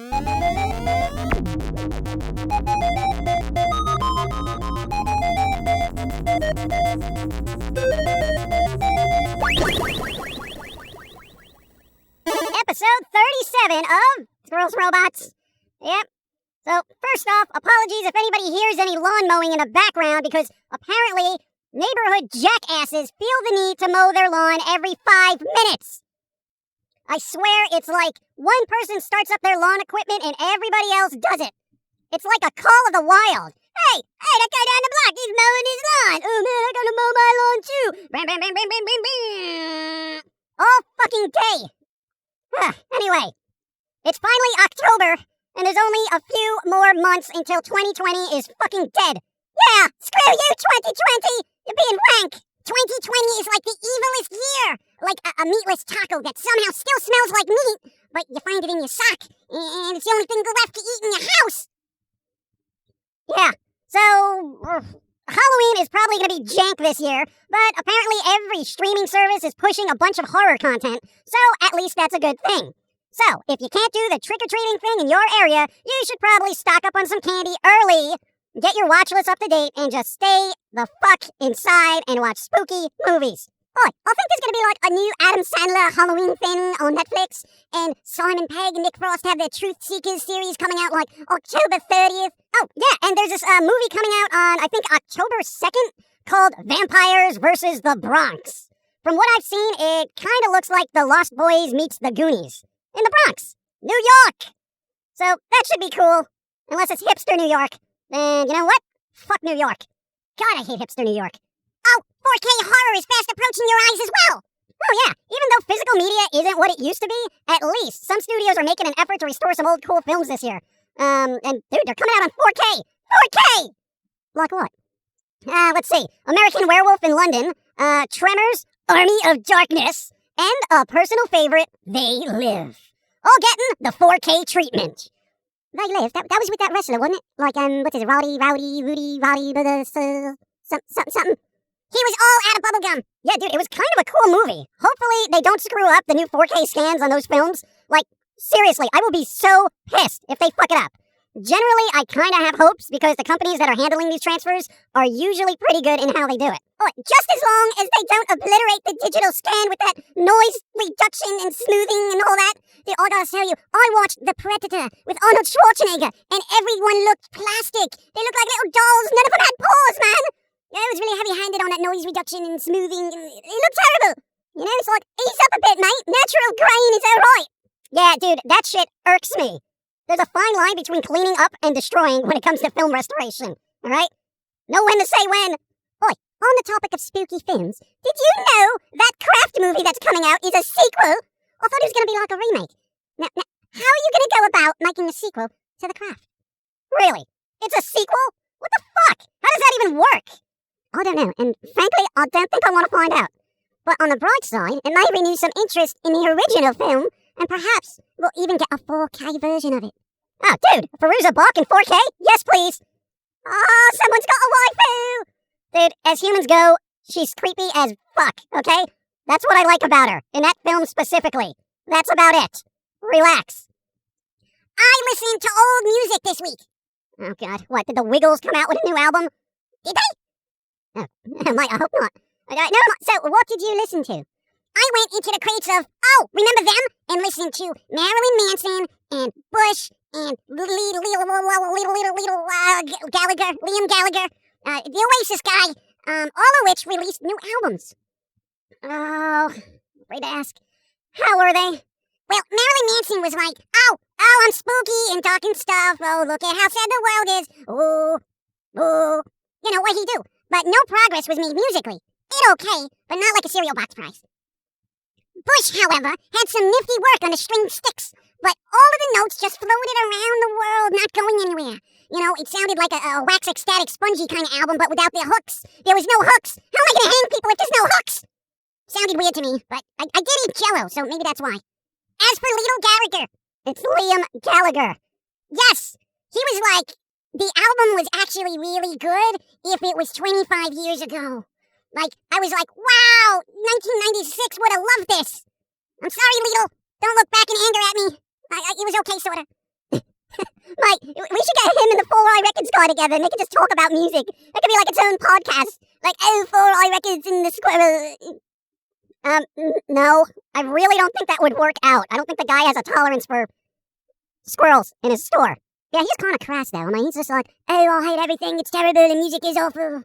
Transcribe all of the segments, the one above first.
Episode 37 of Squirrels Robots. Yep. So, first off, apologies if anybody hears any lawn mowing in the background because apparently neighborhood jackasses feel the need to mow their lawn every 5 minutes. I swear it's like one person starts up their lawn equipment and everybody else does it. It's like a call of the wild. Hey, that guy down the block, he's mowing his lawn. Oh man, I gotta mow my lawn too. Bam, bam, bam, bam, bam, bam, bam. All fucking day. Anyway, it's finally October, and there's only a few more months until 2020 is fucking dead. Yeah, screw you, 2020. You're being rank. 2020 is like the evilest year. Like a meatless taco that somehow still smells like meat, but you find it in your sock, and it's the only thing left to eat in your house. Yeah, so Halloween is probably going to be jank this year, but apparently every streaming service is pushing a bunch of horror content, so at least that's a good thing. So, if you can't do the trick-or-treating thing in your area, you should probably stock up on some candy early, get your watch list up to date, and just stay the fuck inside and watch spooky movies. Oi, I think there's going to be like a new Adam Sandler Halloween thing on Netflix, and Simon Pegg and Nick Frost have their Truth Seekers series coming out like October 30th. Oh, yeah, and there's this movie coming out on, I think, October 2nd called Vampires versus the Bronx. From what I've seen, it kind of looks like The Lost Boys meets The Goonies in the Bronx, New York. So that should be cool, unless it's hipster New York. Then, you know what? Fuck New York. God, I hate hipster New York. Oh, 4K horror is fast approaching your eyes as well. Oh yeah, even though physical media isn't what it used to be, at least some studios are making an effort to restore some old cool films this year. And dude, they're coming out on 4K. 4K! Like what? Let's see. American Werewolf in London, Tremors, Army of Darkness, and a personal favorite, They Live. All getting the 4K treatment. They Live? That was with that wrestler, wasn't it? Like, what is it? Rowdy, something. He was all out of bubblegum. Yeah, dude, it was kind of a cool movie. Hopefully they don't screw up the new 4K scans on those films. Like, seriously, I will be so pissed if they fuck it up. Generally, I kind of have hopes because the companies that are handling these transfers are usually pretty good in how they do it. Oh, just as long as they don't obliterate the digital scan with that noise reduction and smoothing and all that. Dude, I gotta tell you, I watched The Predator with Arnold Schwarzenegger and everyone looked plastic. They looked like little dolls. None of them had paws, man. Yeah, it was really heavy-handed on that noise reduction and smoothing. It looked terrible. You know, it's like, ease up a bit, mate. Natural grain is alright. Yeah, dude, that shit irks me. There's a fine line between cleaning up and destroying when it comes to film restoration. Alright? Know when to say when. Oi, on the topic of spooky films, did you know that Craft movie that's coming out is a sequel? I thought it was going to be like a remake. Now, how are you going to go about making a sequel to The Craft? Really? It's a sequel? What the fuck? How does that even work? I don't know, and frankly, I don't think I want to find out. But on the bright side, it may renew some interest in the original film, and perhaps we'll even get a 4K version of it. Oh, dude, Feruza Balk in 4K? Yes, please. Oh, someone's got a waifu! Dude, as humans go, she's creepy as fuck, okay? That's what I like about her, in that film specifically. That's about it. Relax. I listened to old music this week. Oh, God, what, did the Wiggles come out with a new album? Did they? Oh, I hope not. No, so what did you listen to? I went into the crates of, remember them? And listened to Marilyn Manson and Bush and Liam Gallagher, the Oasis guy, all of which released new albums. Oh, afraid to ask. How were they? Well, Marilyn Manson was like, I'm spooky and dark and stuff. Oh, look at how sad the world is. Ooh. You know what he do? But no progress was made musically. It okay, but not like a cereal box prize. Bush, however, had some nifty work on the string sticks, but all of the notes just floated around the world, not going anywhere. You know, it sounded like a wax ecstatic spongy kind of album, but without the hooks. There was no hooks. How am I gonna hang people if there's no hooks? Sounded weird to me, but I did eat Jell-O, so maybe that's why. As for Liam Gallagher, it's Liam Gallagher. Yes, he was like, the album was actually really good if it was 25 years ago. Like, I was like, wow, 1996 would have loved this. I'm sorry, Lidl. Don't look back in anger at me. It was okay, sorta. Mike, we should get him and the 4i Records guy together and they could just talk about music. That could be like its own podcast. Like, oh, 4i Records and the Squirrel. No, I really don't think that would work out. I don't think the guy has a tolerance for squirrels in his store. Yeah, he's kind of crass though. I mean, he's just like, oh, I hate everything. It's terrible. The music is awful.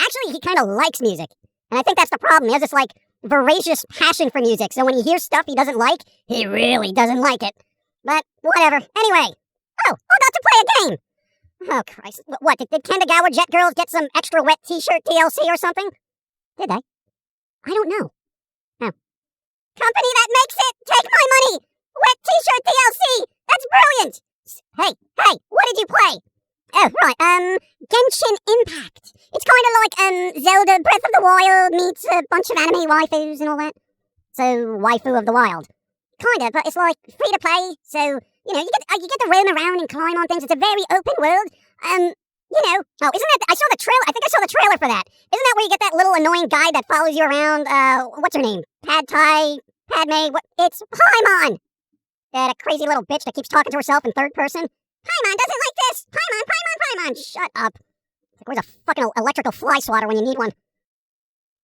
Actually, he kind of likes music. And I think that's the problem. He has this, like, voracious passion for music. So when he hears stuff he doesn't like, he really doesn't like it. But whatever. Anyway. Oh, I got to play a game. Oh, Christ. What, did Kendagawa Jet Girls get some extra wet t-shirt DLC or something? Did they? I don't know. Oh. Company that makes it, take my money! Wet t-shirt DLC! That's brilliant! Hey, what did you play? Oh, right, Genshin Impact. It's kind of like, Zelda Breath of the Wild meets a bunch of anime waifus and all that. So, waifu of the wild. Kinda, but it's like free to play, so, you know, you get to roam around and climb on things. It's a very open world. Oh, isn't that, I think I saw the trailer for that. Isn't that where you get that little annoying guy that follows you around, what's her name? Padme, it's Paimon! That crazy little bitch that keeps talking to herself in third person. Paimon doesn't like this! Paimon! Shut up. Like, where's a fucking electrical fly swatter when you need one?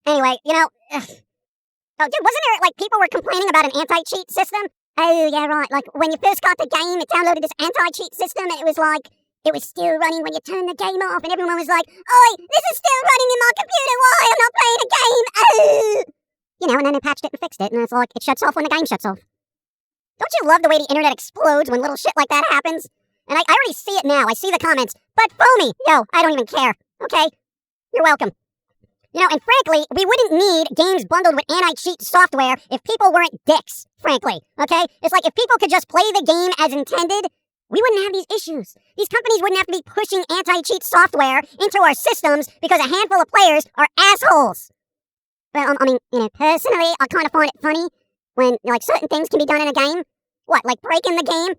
Anyway, oh, dude, wasn't there, like, people were complaining about an anti-cheat system? Oh, yeah, right. Like, when you first got the game, it downloaded this anti-cheat system, and it was like, it was still running when you turned the game off, and everyone was like, oi, this is still running in my computer, why? I'm not playing a game, oh! And then they patched it and fixed it, and it's like, it shuts off when the game shuts off. Don't you love the way the internet explodes when little shit like that happens? And I already see it now. I see the comments. But Foamy, yo, I don't even care. Okay? You're welcome. And frankly, we wouldn't need games bundled with anti-cheat software if people weren't dicks, frankly. Okay? It's like if people could just play the game as intended, we wouldn't have these issues. These companies wouldn't have to be pushing anti-cheat software into our systems because a handful of players are assholes. Well, personally, I kind of find it funny when, like, certain things can be done in a game. What, like breaking the game?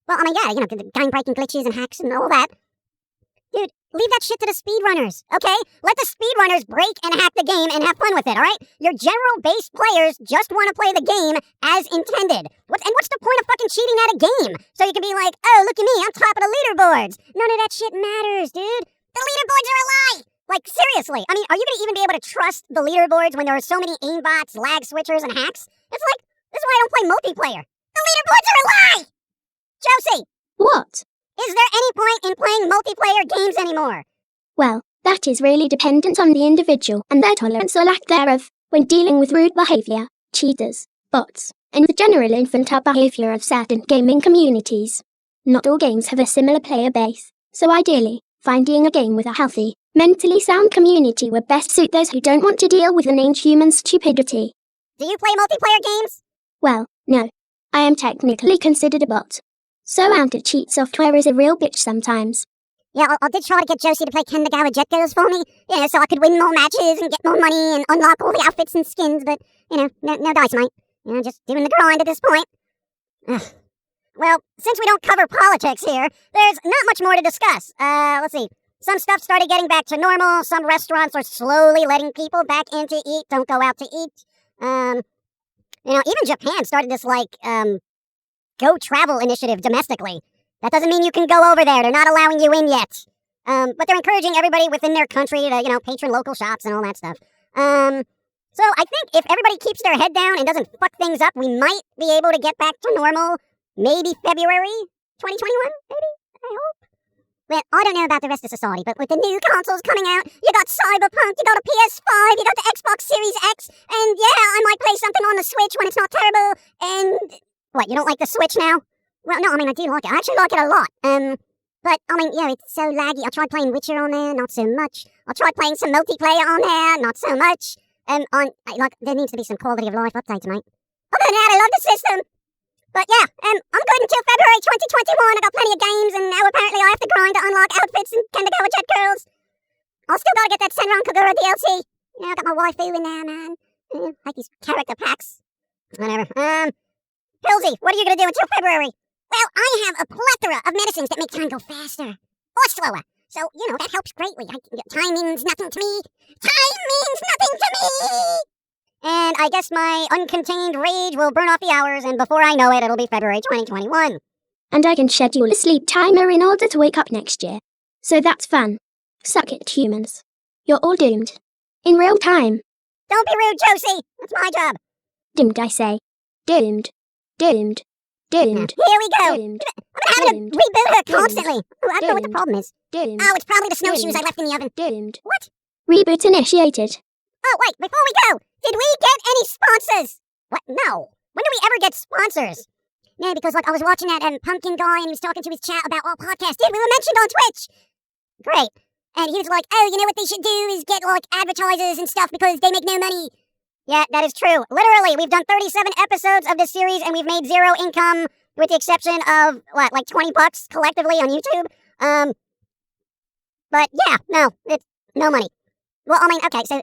Well, yeah, the game-breaking glitches and hacks and all that. Dude, leave that shit to the speedrunners, okay? Let the speedrunners break and hack the game and have fun with it, alright? Your general base players just want to play the game as intended. What's the point of fucking cheating at a game? So you can be like, oh, look at me, I'm top of the leaderboards. None of that shit matters, dude. The leaderboards are a lie! Like, seriously, are you gonna even be able to trust the leaderboards when there are so many aimbots, lag switchers, and hacks? It's like, this is why I don't play multiplayer. The leaderboards are a lie! Josie! What? Is there any point in playing multiplayer games anymore? Well, that is really dependent on the individual and their tolerance or lack thereof when dealing with rude behavior, cheaters, bots, and the general infantile behavior of certain gaming communities. Not all games have a similar player base, so ideally, finding a game with a healthy, mentally sound community would best suit those who don't want to deal with inane human stupidity. Do you play multiplayer games? Well, no. I am technically considered a bot. So anti-cheat software is a real bitch sometimes. Yeah, I did try to get Josie to play Kendagawa Jet Girls for me, so I could win more matches and get more money and unlock all the outfits and skins, but, no dice, mate. Just doing the grind at this point. Ugh. Well, since we don't cover politics here, there's not much more to discuss. Let's see. Some stuff started getting back to normal. Some restaurants are slowly letting people back in to eat. Don't go out to eat. Even Japan started this, go travel initiative domestically. That doesn't mean you can go over there. They're not allowing you in yet. But they're encouraging everybody within their country to, patron local shops and all that stuff. So I think if everybody keeps their head down and doesn't fuck things up, we might be able to get back to normal. Maybe February 2021, maybe? I hope. Well, I don't know about the rest of society, but with the new consoles coming out, you got Cyberpunk, you got a PS5, you got the Xbox Series X, and yeah, I might play something on the Switch when it's not terrible, and... What, you don't like the Switch now? Well, no, I do like it. I actually like it a lot. But, it's so laggy. I tried playing Witcher on there, not so much. I tried playing some multiplayer on there, not so much. There needs to be some quality of life updates, mate. Other than that, I love the system. But yeah, I'm good until February 2021. I got plenty of games, and now apparently I have to grind to unlock outfits and Kendagawa Jet Girls. I'll still gotta get that Senran Kagura DLC. I got my waifu in there, man. Like these character packs. Whatever. Pilz-E, what are you gonna do until February? Well, I have a plethora of medicines that make time go faster. Or slower. So, that helps greatly. Time means nothing to me. Time means nothing to me! And I guess my uncontained rage will burn off the hours, and before I know it, it'll be February 2021. And I can schedule a sleep timer in order to wake up next year. So that's fun. Suck it, humans. You're all doomed. In real time. Don't be rude, Josie. That's my job. Doomed, I say. Doomed. Doomed. Doomed. Here we go. Doomed. I'm having to reboot her constantly. Oh, I don't know what the problem is. Doomed. Oh, it's probably the snowshoes I left in the oven. Doomed. What? Reboot initiated. Oh, wait, before we go, did we get any sponsors? What? No. When do we ever get sponsors? Yeah, because, I was watching that pumpkin guy, and he was talking to his chat about what podcast did. We were mentioned on Twitch. Great. And he was like, oh, you know what they should do is get, advertisers and stuff because they make no money. Yeah, that is true. Literally, we've done 37 episodes of this series, and we've made zero income, with the exception of, $20 collectively on YouTube. But, yeah, no, it's no money. Well, okay, so,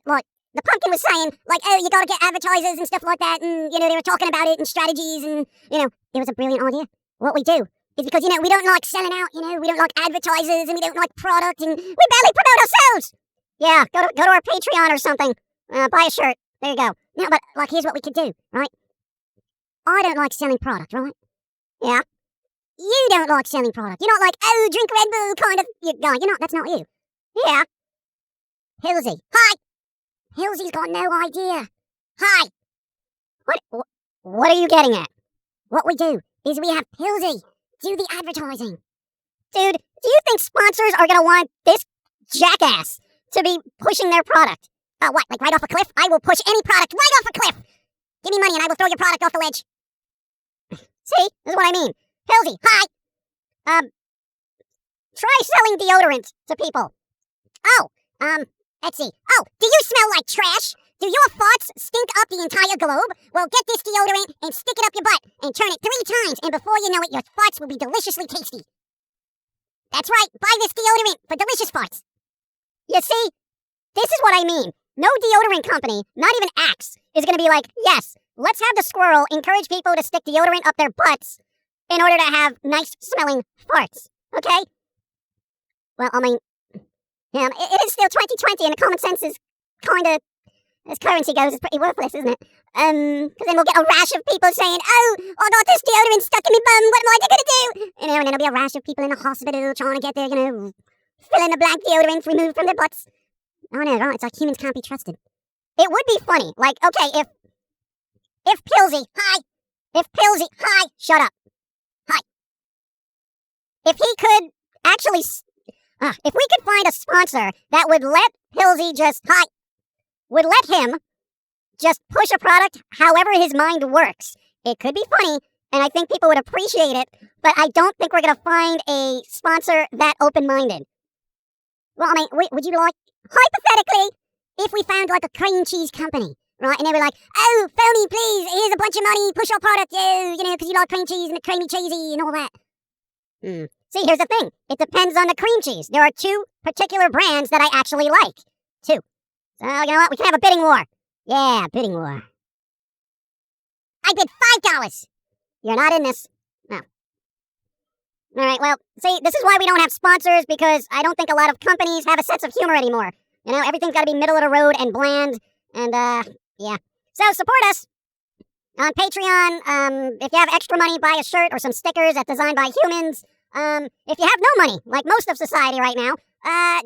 the pumpkin was saying, oh, you gotta get advertisers and stuff like that, and, they were talking about it and strategies, and, it was a brilliant idea. What we do is because, we don't like selling out, we don't like advertisers, and we don't like product, and we barely promote ourselves! Yeah, go to our Patreon or something. Buy a shirt. There you go. No, but, here's what we could do, right? I don't like selling product, right? Yeah. You don't like selling product. You're not like, oh, drink Red Bull kind of guy. You're not, that's not you. Yeah. Pilz-E. Hi! Pilz-E's got no idea. Hi! What are you getting at? What we do is we have Pilz-E do the advertising. Dude, do you think sponsors are gonna want this jackass to be pushing their product? What, right off a cliff? I will push any product right off a cliff! Give me money and I will throw your product off the ledge. See? This is what I mean. Pilz-E, hi! Try selling deodorant to people. Oh, let's see. Oh, do you smell like trash? Do your farts stink up the entire globe? Well, get this deodorant and stick it up your butt and turn it 3 times, and before you know it, your farts will be deliciously tasty. That's right, buy this deodorant for delicious farts. You see? This is what I mean. No deodorant company, not even Axe, is going to be like, yes, let's have the squirrel encourage people to stick deodorant up their butts in order to have nice-smelling farts. Okay? Well, yeah, it is still 2020, and the common sense is kind of, as currency goes, is pretty worthless, isn't it? Because then we'll get a rash of people saying, oh, I got this deodorant stuck in my bum, what am I going to do? And then there'll be a rash of people in the hospital trying to get their, fill in the blank deodorants removed from their butts. I don't know, right? It's like humans can't be trusted. It would be funny, okay, if Pilz-E, hi, shut up. Hi. If he could actually, if we could find a sponsor that would let Pilz-E would let him just push a product however his mind works, it could be funny, and I think people would appreciate it, but I don't think we're going to find a sponsor that open-minded. Well, would you like, hypothetically, if we found a cream cheese company, right, and they were like, oh, Foamy, please, here's a bunch of money, push our product, because you like cream cheese and the creamy cheesy and all that. See, here's the thing. It depends on the cream cheese. There are 2 particular brands that I actually like. 2. So, you know what? We can have a bidding war. Yeah, bidding war. I bid $5. You're not in this. No. All right, well, see, this is why we don't have sponsors, because I don't think a lot of companies have a sense of humor anymore. Everything's got to be middle of the road and bland, and, yeah. So, support us on Patreon. If you have extra money, buy a shirt or some stickers that's designed by humans. If you have no money, like most of society right now,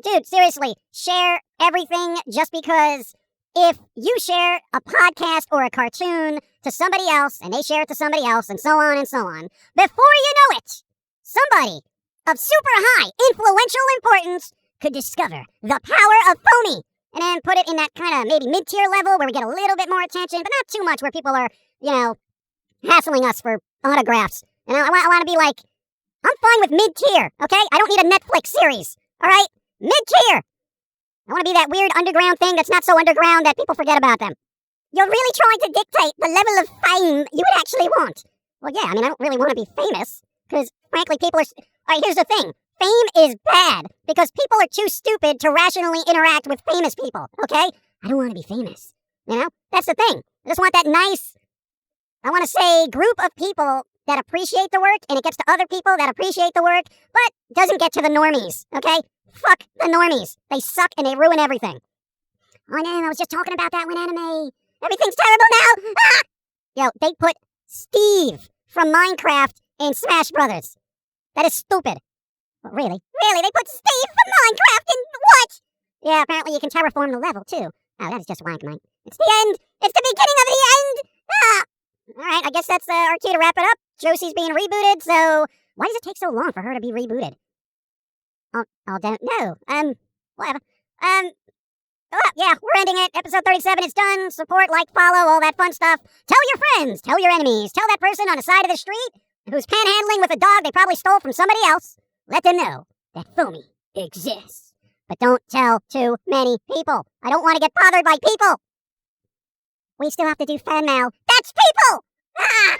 dude, seriously, share everything, just because if you share a podcast or a cartoon to somebody else, and they share it to somebody else, and so on and so on, before you know it, somebody of super high influential importance could discover the power of Foamy, and then put it in that kind of maybe mid-tier level where we get a little bit more attention, but not too much where people are, hassling us for autographs. And I want to be like, I'm fine with mid-tier, okay? I don't need a Netflix series, all right? Mid-tier. I want to be that weird underground thing that's not so underground that people forget about them. You're really trying to dictate the level of fame you would actually want. Well, yeah, I don't really want to be famous, because, frankly, people are... All right, here's the thing. Fame is bad, because people are too stupid to rationally interact with famous people, okay? I don't want to be famous, That's the thing. I just want that nice, I want to say, group of people that appreciate the work, and it gets to other people that appreciate the work, but doesn't get to the normies, okay? Fuck the normies. They suck and they ruin everything. I know, I was just talking about that with anime. Everything's terrible now! Ah! Yo, they put Steve from Minecraft in Smash Brothers. That is stupid. But really, they put Steve from Minecraft in what? Yeah, apparently you can terraform the level, too. Oh, that is just wank, mate. It's the end. It's the beginning of the end. Ah! Alright, I guess that's our cue to wrap it up. Josie's being rebooted, so why does it take so long for her to be rebooted? Oh, don't know. Whatever. Oh, yeah, we're ending it. Episode 37 is done. Support, like, follow, all that fun stuff. Tell your friends, tell your enemies, tell that person on the side of the street who's panhandling with a dog they probably stole from somebody else. Let them know that Foamy exists. But don't tell too many people. I don't want to get bothered by people. We still have to do fan mail. That's people! Ah!